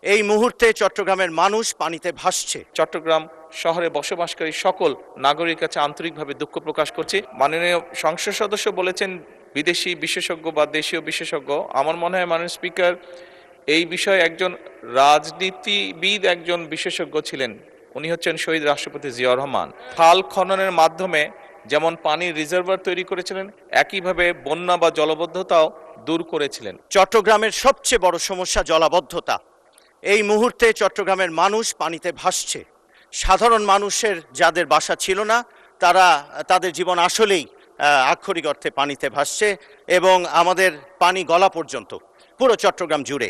এই মুহূর্তে চট্টগ্রামের মানুষ পানিতে ভাসছে। চট্টগ্রাম শহরে বসবাসকারী সকল নাগরিকের কাছে আন্তরিকভাবে দুঃখ প্রকাশ করছি। মাননীয় সংসদ সদস্য বলেছেন বিদেশি বিশেষজ্ঞ বা দেশীয় বিশেষজ্ঞ। আমার মনে হয় মাননীয় স্পিকার এই বিষয়ে একজন রাজনীতিবিদ, একজন বিশেষজ্ঞ ছিলেন। উনি হচ্ছেন শহীদ রাষ্ট্রপতি জিয়াউর রহমান। খাল খননের মাধ্যমে যেমন পানির রিজার্ভার তৈরি করেছিলেন, একইভাবে বন্যা বা জলবদ্ধতাও দূর করেছিলেন। চট্টগ্রামের সবচেয়ে বড় সমস্যা জলাবদ্ধতা। এই মুহূর্তে চট্টগ্রামের মানুষ পানিতে ভাসছে। সাধারণ মানুষের যাদের বাসা ছিল না, তাদের জীবন আসলেই আক্ষরিক অর্থে পানিতে ভাসছে এবং আমাদের পানি গলা পর্যন্ত পুরো চট্টগ্রাম জুড়ে।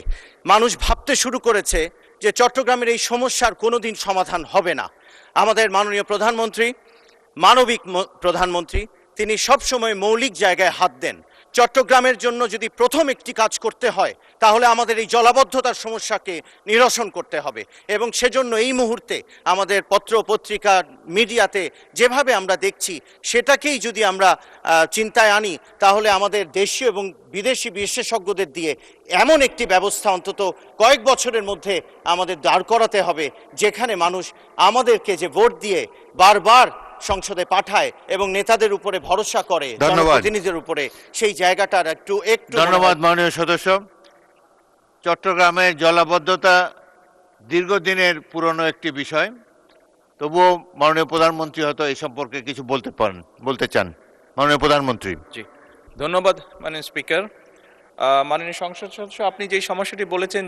মানুষ ভাবতে শুরু করেছে যে চট্টগ্রামের এই সমস্যার কোনোদিন সমাধান হবে না। আমাদের মাননীয় প্রধানমন্ত্রী, মানবিক প্রধানমন্ত্রী, তিনি সবসময় মৌলিক জায়গায় হাত দেন। চট্টগ্রামের জন্য যদি প্রথম একটি কাজ করতে হয় তাহলে আমাদের এই জলাবদ্ধতার সমস্যাকে নিরসন করতে হবে এবং সেজন্য এই মুহূর্তে আমাদের পত্র পত্রিকা মিডিয়াতে যেভাবে আমরা দেখছি সেটাকেই যদি আমরা চিন্তায় আনি তাহলে আমাদের দেশীয় এবং বিদেশি বিশেষজ্ঞদের দিয়ে এমন একটি ব্যবস্থা অন্তত কয়েক বছরের মধ্যে আমাদের দাঁড় করাতে হবে যেখানে মানুষ আমাদেরকে যে ভোট দিয়ে বারবার সংসদে পাঠায় এবং নেতাদের উপরে ভরসা করে, জনপ্রতিনিধিদের উপরে, সেই জায়গাটার একটু ধন্যবাদ। মাননীয় সদস্য, চট্টগ্রামের জলাবদ্ধতা দীর্ঘদিনের পুরনো একটি বিষয়, তবুও মাননীয় প্রধানমন্ত্রী হয়তো এই সম্পর্কে কিছু বলতে চান। মাননীয় প্রধানমন্ত্রী। জি, ধন্যবাদ মাননীয় স্পিকার। মাননীয় সংসদ সদস্য, আপনি যেই সমস্যাটি বলেছেন,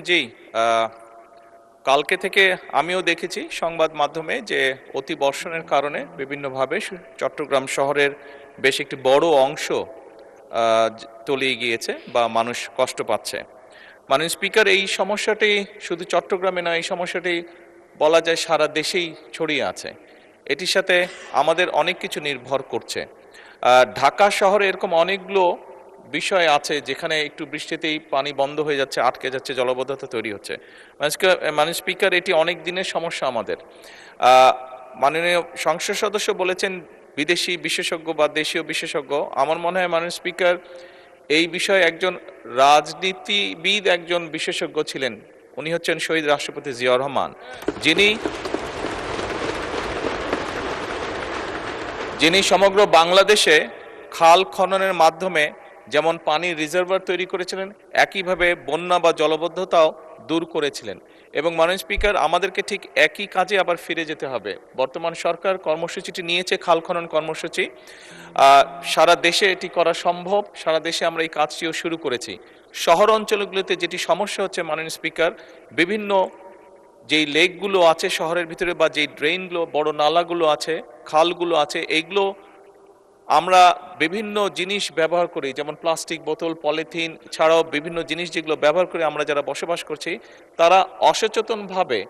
কালকে থেকে আমিও দেখেছি সংবাদ মাধ্যমে যে অতি বর্ষণের কারণে বিভিন্নভাবে চট্টগ্রাম শহরের বেশ একটি বড় অংশ তলিয়ে গিয়েছে বা মানুষ কষ্ট পাচ্ছে। মাননীয় স্পিকার, এই সমস্যাটি শুধু চট্টগ্রামে নয়, এই সমস্যাটি বলা যায় সারা দেশেই ছড়িয়ে আছে। এটির সাথে আমাদের অনেক কিছু নির্ভর করছে। ঢাকা শহরে এরকম অনেকগুলো বিষয় আছে যেখানে একটু বৃষ্টিতেই পানি বন্ধ হয়ে যাচ্ছে, আটকে যাচ্ছে, জলাবদ্ধতা তৈরি হচ্ছে। মাননীয় স্পিকার, এটি অনেক দিনের সমস্যা আমাদের। মাননীয় সংসদ সদস্য বলেছেন বিদেশি বিশেষজ্ঞ বা দেশীয় বিশেষজ্ঞ। আমার মনে হয় মাননীয় স্পিকার এই বিষয়ে একজন রাজনীতিবিদ, একজন বিশেষজ্ঞ ছিলেন। উনি হচ্ছেন শহীদ রাষ্ট্রপতি জিয়াউর রহমান, যিনি সমগ্র বাংলাদেশে খাল খননের মাধ্যমে যেমন পানির রিজার্ভার তৈরি করেছিলেন, একইভাবে বন্যা বা জলবদ্ধতাও দূর করেছিলেন। এবং মাননীয় স্পিকার, আমাদেরকে ঠিক একই কাজে আবার ফিরে যেতে হবে। বর্তমান সরকার কর্মসূচিটি নিয়েছে, খাল খনন কর্মসূচি। সারা দেশে এটি করা সম্ভব, সারা দেশে আমরা এই কাজটিও শুরু করেছি। শহর অঞ্চলগুলোতে যেটি সমস্যা হচ্ছে মাননীয় স্পিকার, বিভিন্ন যেই লেকগুলো আছে শহরের ভিতরে বা যেই ড্রেনগুলো, বড় নালাগুলো আছে, খালগুলো আছে, এইগুলো আমরা বিভিন্ন জিনিস ব্যবহার করি, যেমন প্লাস্টিক বোতল, পলিথিন ছাড়াও বিভিন্ন জিনিস যেগুলো ব্যবহার করে আমরা যারা বসবাস করছি তারা অসচেতনভাবে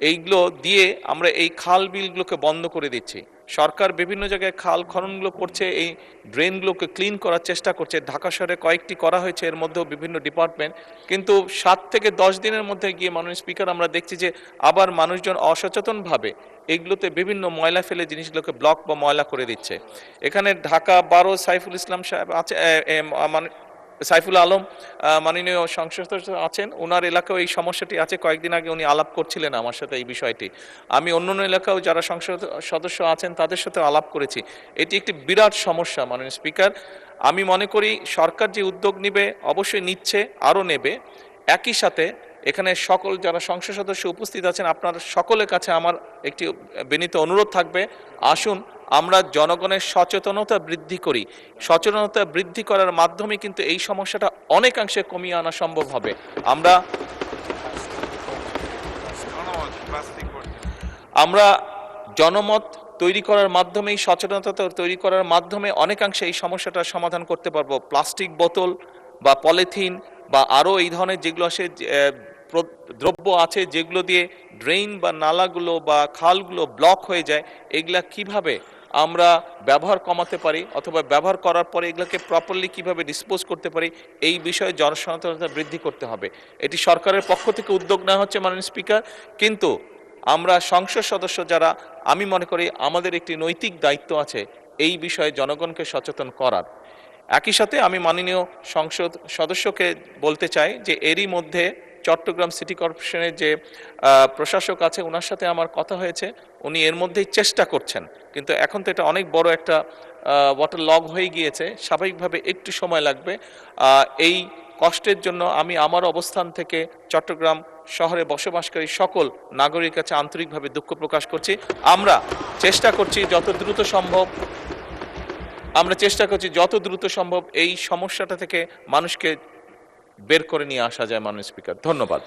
এইগুলো দিয়ে আমরা এই খাল বিলগুলোকে বন্ধ করে দিচ্ছি। সরকার বিভিন্ন জায়গায় খাল খননগুলো করছে, এই ড্রেনগুলোকে ক্লিন করার চেষ্টা করছে। ঢাকা শহরে কয়েকটি করা হয়েছে, এর মধ্যেও বিভিন্ন ডিপার্টমেন্ট, কিন্তু 7 থেকে 10 দিনের মধ্যে গিয়ে মাননীয় স্পিকার আমরা দেখছি যে আবার মানুষজন অসচেতনভাবে এগুলোতে বিভিন্ন ময়লা ফেলে জিনিসগুলোকে ব্লক বা ময়লা করে দিচ্ছে। এখানে ঢাকা 12 সাইফুল ইসলাম সাহেব আছে, সাইফুল আলম মাননীয় সংসদ আছেন, ওনার এলাকাও এই সমস্যাটি আছে। কয়েকদিন আগে উনি আলাপ করছিলেন আমার সাথে এই বিষয়টি। আমি অন্যান্য এলাকাও যারা সংসদ সদস্য আছেন তাদের সাথে আলাপ করেছি। এটি একটি বিরাট সমস্যা মাননীয় স্পিকার। আমি মনে করি সরকার যে উদ্যোগ নেবে, অবশ্যই নিচ্ছে, আরও নেবে। একই সাথে এখানে সকল যারা সংসদ সদস্য উপস্থিত আছেন, আপনার সকলের কাছে আমার একটি বিনীত অনুরোধ থাকবে, আসুন আমরা জনগণের সচেতনতা বৃদ্ধি করি। সচেতনতা বৃদ্ধি করার মাধ্যমে কিন্তু এই সমস্যাটা অনেকাংশে কমিয়ে আনা সম্ভব হবে। আমরা জনমত তৈরি করার মাধ্যমেই, সচেতনতা তৈরি করার মাধ্যমে অনেকাংশে এই সমস্যাটার সমাধান করতে পারবো। প্লাস্টিক বোতল বা পলিথিন বা আরও এই ধরনের যেগুলো আসে দ্রব্য আছে যেগুলো দিয়ে ড্রেন বা নালাগুলো বা খালগুলো ব্লক হয়ে যায়, এগুলা কিভাবে আমরা ব্যবহার কমাতে পারি অথবা ব্যবহার করার পরে এগুলোকে প্রপারলি কিভাবে ডিসপোজ করতে পারি, এই বিষয়ে জনসচেতনতা বৃদ্ধি করতে হবে। এটি সরকারের পক্ষ থেকে উদ্যোগ নেওয়া হচ্ছে মাননীয় স্পিকার, কিন্তু আমরা সংসদ সদস্য যারা, আমি মনে করি আমাদের একটি নৈতিক দায়িত্ব আছে এই বিষয়ে জনগণকে সচেতন করার। একই সাথে আমি মাননীয় সংসদ সদস্যকে বলতে চাই যে এরই মধ্যে চট্টগ্রাম সিটি কর্পোরেশনের যে প্রশাসক আছে ওনার সাথে আমার কথা হয়েছে, উনি এর মধ্যেই চেষ্টা করছেন, কিন্তু এখন তো এটা অনেক বড় একটা ওয়াটার লগ হয়ে গিয়েছে, স্বাভাবিকভাবে একটু সময় লাগবে। এই কষ্টের জন্য আমি আমার অবস্থান থেকে চট্টগ্রাম শহরে বসবাসকারী সকল নাগরিকের কাছে আন্তরিকভাবে দুঃখ প্রকাশ করছি। আমরা চেষ্টা করছি যত দ্রুত সম্ভব এই সমস্যাটা থেকে মানুষকে বের করে নিয়ে আসা যায়। মাননীয় স্পিকার, ধন্যবাদ।